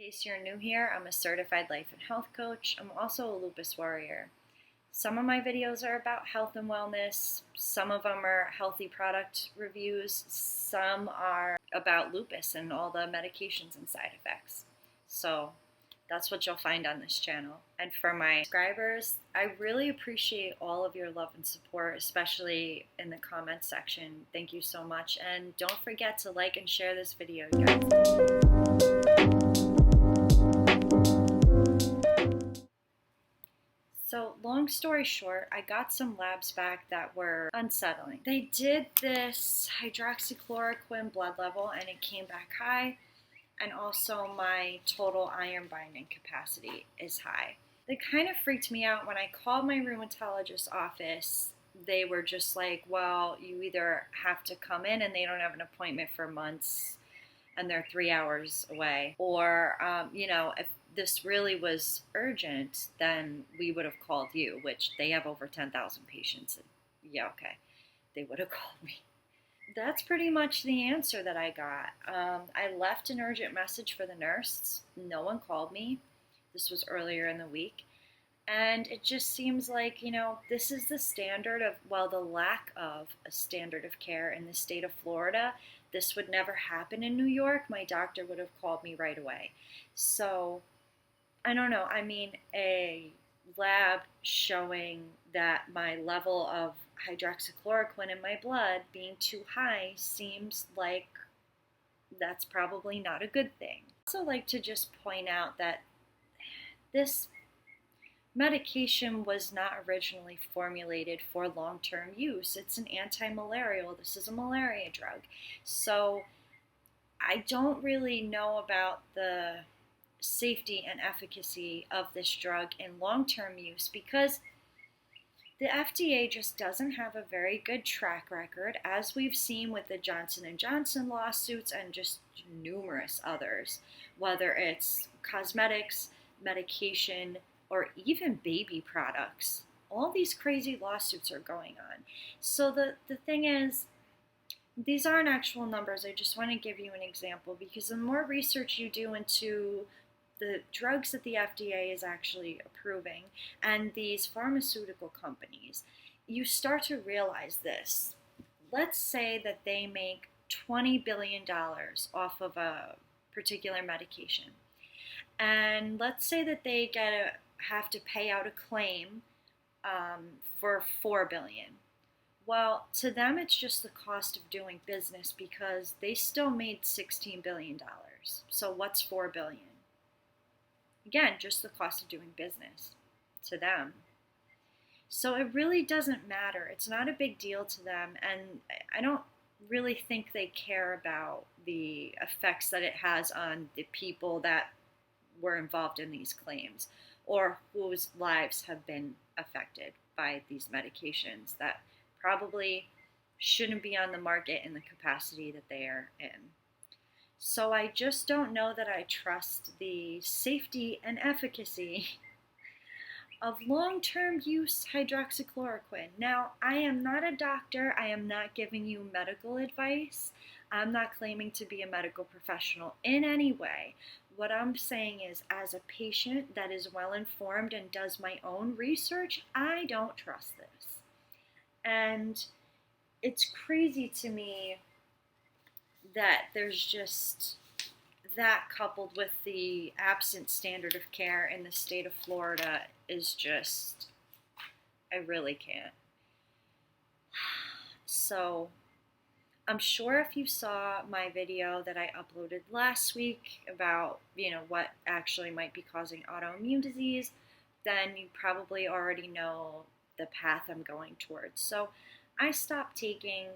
In case you're new here, I'm a certified life and health coach. I'm also a lupus warrior. Some of my videos are about health and wellness. Some of them are healthy product reviews. Some are about lupus and all the medications and side effects. So that's what you'll find on this channel. And for my subscribers, I really appreciate all of your love and support, especially in the comments section. Thank you so much. And don't forget to like and share this video, you guys. So long story short, I got some labs back that were unsettling. They did this hydroxychloroquine blood level and it came back high, and also my total iron binding capacity is high. They kind of freaked me out when I called my rheumatologist's office. They were just like, well, you either have to come in and they don't have an appointment for months and they're 3 hours away, or, if this really was urgent, then we would have called you, which they have over 10,000 patients. And yeah, okay, they would have called me. That's pretty much the answer that I got. I left an urgent message for the nurse. No one called me. This was earlier in the week. And it just seems like, this is the standard of, well, the lack of a standard of care in the state of Florida. This would never happen in New York. My doctor would have called me right away. So I don't know. I mean, a lab showing that my level of hydroxychloroquine in my blood being too high seems like that's probably not a good thing. I also like to just point out that this medication was not originally formulated for long-term use. It's an anti-malarial. This is a malaria drug. So I don't really know about the safety and efficacy of this drug in long-term use because the FDA just doesn't have a very good track record, as we've seen with the Johnson & Johnson lawsuits and just numerous others, whether it's cosmetics, medication, or even baby products. All these crazy lawsuits are going on. So the thing is, these aren't actual numbers. I just want to give you an example, because the more research you do into the drugs that the FDA is actually approving and these pharmaceutical companies, you start to realize this. Let's say that they make $20 billion off of a particular medication. And let's say that they have to pay out a claim for $4 billion. Well, to them, it's just the cost of doing business, because they still made $16 billion. So what's $4 billion? Again, just the cost of doing business to them. So it really doesn't matter. It's not a big deal to them. And I don't really think they care about the effects that it has on the people that were involved in these claims, or whose lives have been affected by these medications that probably shouldn't be on the market in the capacity that they are in. So I just don't know that I trust the safety and efficacy of long-term use hydroxychloroquine. Now, I am not a doctor. I am not giving you medical advice. I'm not claiming to be a medical professional in any way. What I'm saying is, as a patient that is well informed and does my own research, I don't trust this. And it's crazy to me that there's just that, coupled with the absent standard of care in the state of Florida, is just, I really can't. So I'm sure if you saw my video that I uploaded last week about, what actually might be causing autoimmune disease, then you probably already know the path I'm going towards. So I stopped taking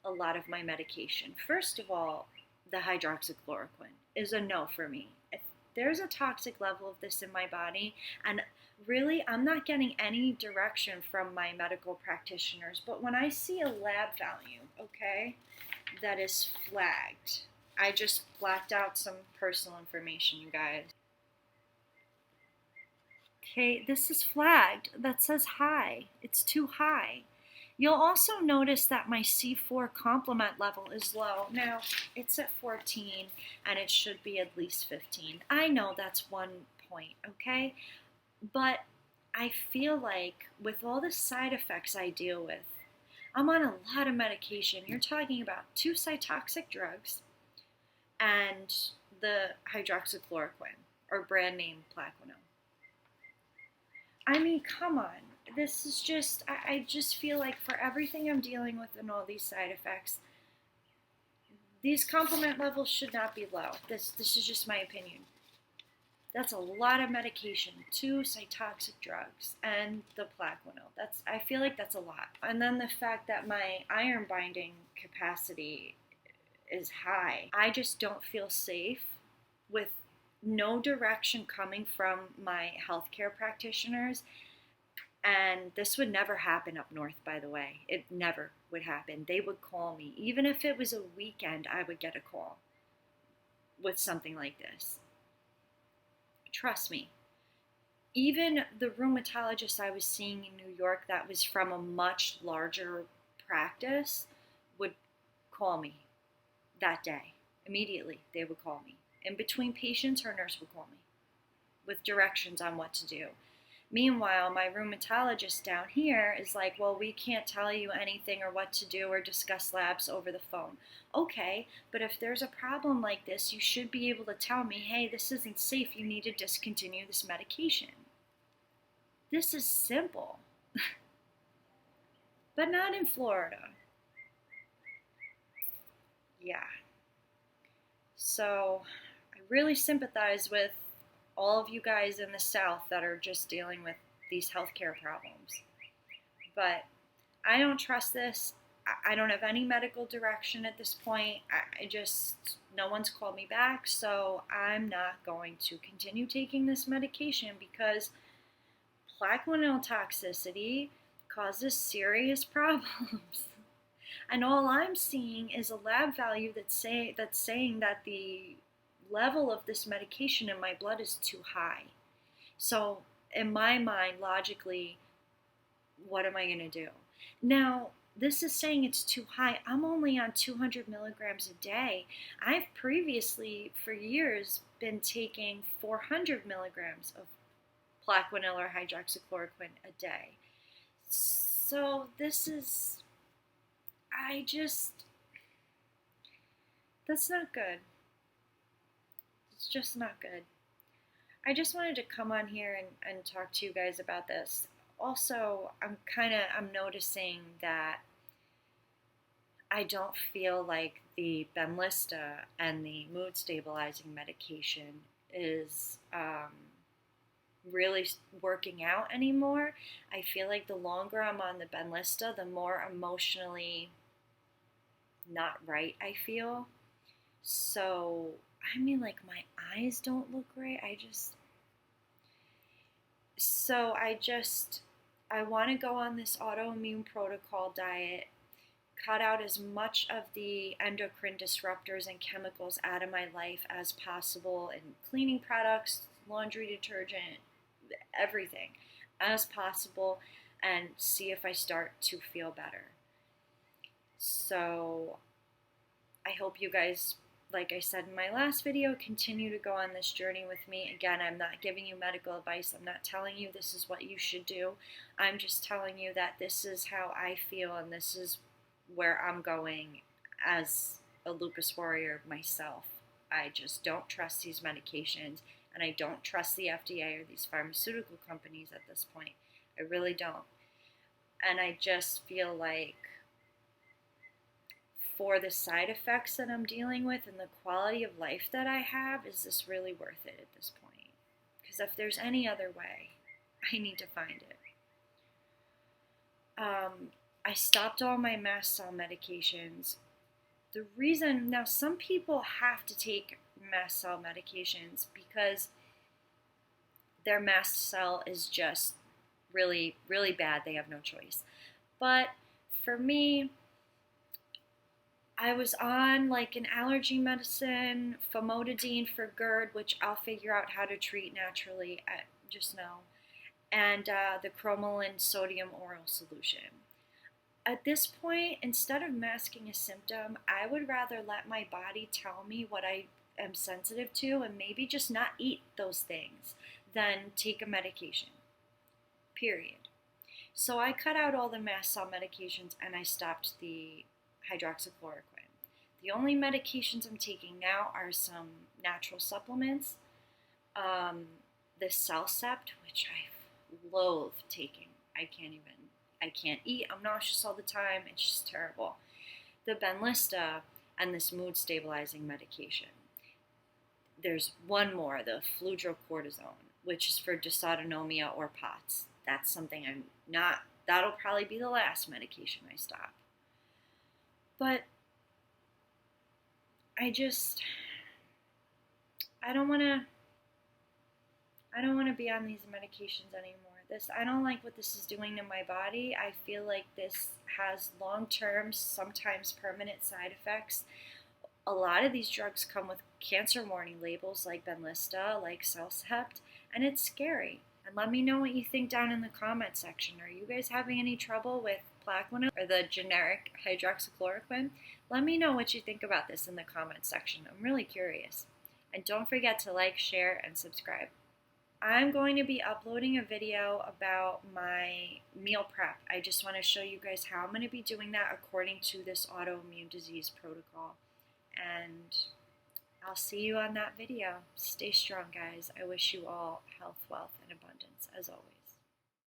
a lot of my medication. First of all, the hydroxychloroquine is a no for me. If there's a toxic level of this in my body, and really I'm not getting any direction from my medical practitioners, but when I see a lab value, okay, that is flagged, I just blacked out some personal information, you guys. Okay, this is flagged. That says high. It's too high. You'll also notice that my C4 complement level is low. Now, it's at 14 and it should be at least 15. I know that's 1 point, okay? But I feel like with all the side effects I deal with, I'm on a lot of medication. You're talking about 2 cytotoxic drugs and the hydroxychloroquine, or brand name Plaquenil. I mean, come on. This is just, I just feel like for everything I'm dealing with and all these side effects, these complement levels should not be low. This is just my opinion. That's a lot of medication, 2 cytotoxic drugs, and the Plaquenil. I feel like that's a lot. And then the fact that my iron binding capacity is high. I just don't feel safe with no direction coming from my healthcare practitioners. And this would never happen up north, by the way. It never would happen. They would call me. Even if it was a weekend, I would get a call with something like this. Trust me. Even the rheumatologist I was seeing in New York that was from a much larger practice would call me that day. Immediately, they would call me. In between patients, her nurse would call me with directions on what to do. Meanwhile, my rheumatologist down here is like, well, we can't tell you anything or what to do or discuss labs over the phone. Okay, but if there's a problem like this, you should be able to tell me, hey, this isn't safe. You need to discontinue this medication. This is simple. But not in Florida. Yeah. So I really sympathize with all of you guys in the South that are just dealing with these healthcare problems. But I don't trust this. I don't have any medical direction at this point. No one's called me back, so I'm not going to continue taking this medication because Plaquenil toxicity causes serious problems. And all I'm seeing is a lab value that's saying that the level of this medication in my blood is too high. So in my mind, logically, what am I going to do? Now, this is saying it's too high. I'm only on 200 milligrams a day. I've previously, for years, been taking 400 milligrams of Plaquenil or hydroxychloroquine a day. So this is, that's not good. It's just not good. I just wanted to come on here and talk to you guys about this. Also, I'm noticing that I don't feel like the Benlysta and the mood stabilizing medication is really working out anymore. I feel like the longer I'm on the Benlysta, the more emotionally not right I feel. So, I mean, like, my eyes don't look great. I want to go on this autoimmune protocol diet, cut out as much of the endocrine disruptors and chemicals out of my life as possible, and cleaning products, laundry detergent, everything as possible, and see if I start to feel better. So I hope you guys, like I said in my last video, continue to go on this journey with me. Again, I'm not giving you medical advice. I'm not telling you this is what you should do. I'm just telling you that this is how I feel and this is where I'm going as a lupus warrior myself. I just don't trust these medications, and I don't trust the FDA or these pharmaceutical companies at this point. I really don't. And I just feel like for the side effects that I'm dealing with and the quality of life that I have, is this really worth it at this point? Because if there's any other way, I need to find it. I stopped all my mast cell medications. The reason, now some people have to take mast cell medications because their mast cell is just really, really bad. They have no choice. But for me, I was on like an allergy medicine, famotidine for GERD, which I'll figure out how to treat naturally, just know, and the cromolyn sodium oral solution. at this point, instead of masking a symptom, I would rather let my body tell me what I am sensitive to and maybe just not eat those things than take a medication. Period. So I cut out all the mast cell medications and I stopped the hydroxychloroquine. The only medications I'm taking now are some natural supplements, the Cellcept, which I loathe taking. I can't eat. I'm nauseous all the time. It's just terrible. The Benlysta and this mood stabilizing medication. There's one more, the fludrocortisone, which is for dysautonomia or POTS. That's something that'll probably be the last medication I stop. But I don't want to be on these medications anymore. I don't like what this is doing to my body. I feel like this has long-term, sometimes permanent side effects. A lot of these drugs come with cancer warning labels like Benlysta, like Cellcept, and it's scary. And let me know what you think down in the comment section. Are you guys having any trouble with Plaquenil or the generic hydroxychloroquine? Let me know what you think about this in the comment section. I'm really curious. And don't forget to like, share, and subscribe. I'm going to be uploading a video about my meal prep. I just want to show you guys how I'm going to be doing that according to this autoimmune disease protocol. And I'll see you on that video. Stay strong, guys. I wish you all health, wealth, and abundance, as always.